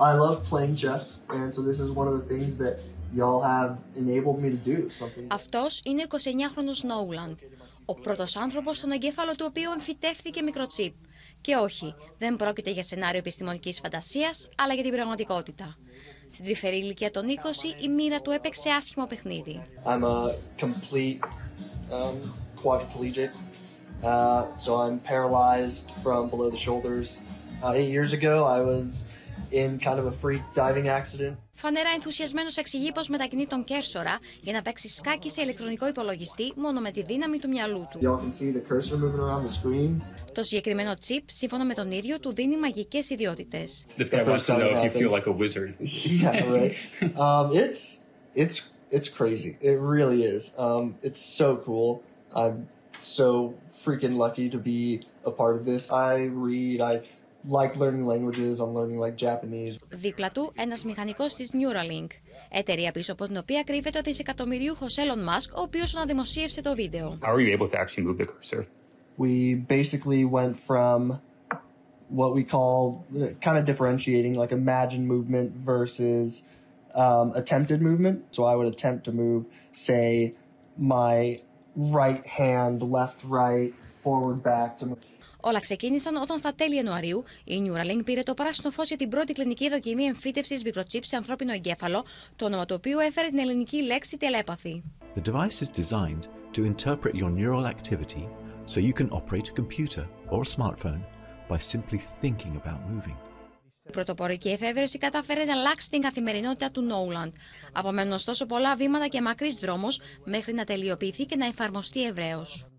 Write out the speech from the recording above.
I love playing chess, and so this is one of the things that y'all have enabled me to do. Αυτός είναι ο 29χρονος Νόουλαντ, ο πρώτος άνθρωπος στον εγκέφαλο του οποίου εμφυτεύθηκε μικροτσίπ. Και όχι, δεν πρόκειται για σενάριο επιστημονικής φαντασίας, αλλά για την πραγματικότητα. Στην τρυφερή ηλικία των 20, η μοίρα του έπαιξε άσχημο παιχνίδι. I'm a complete quadriplegic, so I'm paralyzed from below the shoulders. 8 years ago, I was in kind of a freak diving accident. Φανερά ενθουσιασμένος εξηγεί πως μετακινεί τον κέρσορα για να παίξει σκάκι σε ηλεκτρονικό υπολογιστή μόνο με τη δύναμη του μυαλού του. Το συγκεκριμένο τσιπ, σύμφωνα με τον ίδιο, του δίνει μαγικές ιδιότητες. It's crazy. It really is. It's so cool. I'm so freaking lucky to be a part of this. I read, I like learning languages. I'm learning like Japanese. Δίπλα του, ένας μηχανικός της Neuralink, εταιρεία πίσω από την οποία κρύβεται ο δισεκατομμυριούχος Ελον Μασκ, ο οποίος αναδημοσίευσε το βίντεο. How are you able to actually move the cursor? We basically went from what we call kind of differentiating like imagined movement versus attempted movement. So I would attempt to move, say, my right hand, left, right, forward, back to move. Όλα ξεκίνησαν όταν στα τέλη Ιανουαρίου η Neuralink πήρε το πράσινο φως για την πρώτη κλινική δοκιμή εμφύτευσης μικροτσίπ σε ανθρώπινο εγκέφαλο, το όνομα του οποίου έφερε την ελληνική λέξη τελέπαθη. The device is designed to interpret your neural activity so you can operate a computer or a smartphone by simply thinking about moving. Η πρωτοπορική εφεύρεση κατάφερε να αλλάξει την καθημερινότητα του Νόουλαντ. Απομένουν ωστόσο πολλά βήματα και μακρύς δρόμος μέχρι να τελειοποιηθεί και να εφαρμοστεί ευρέως.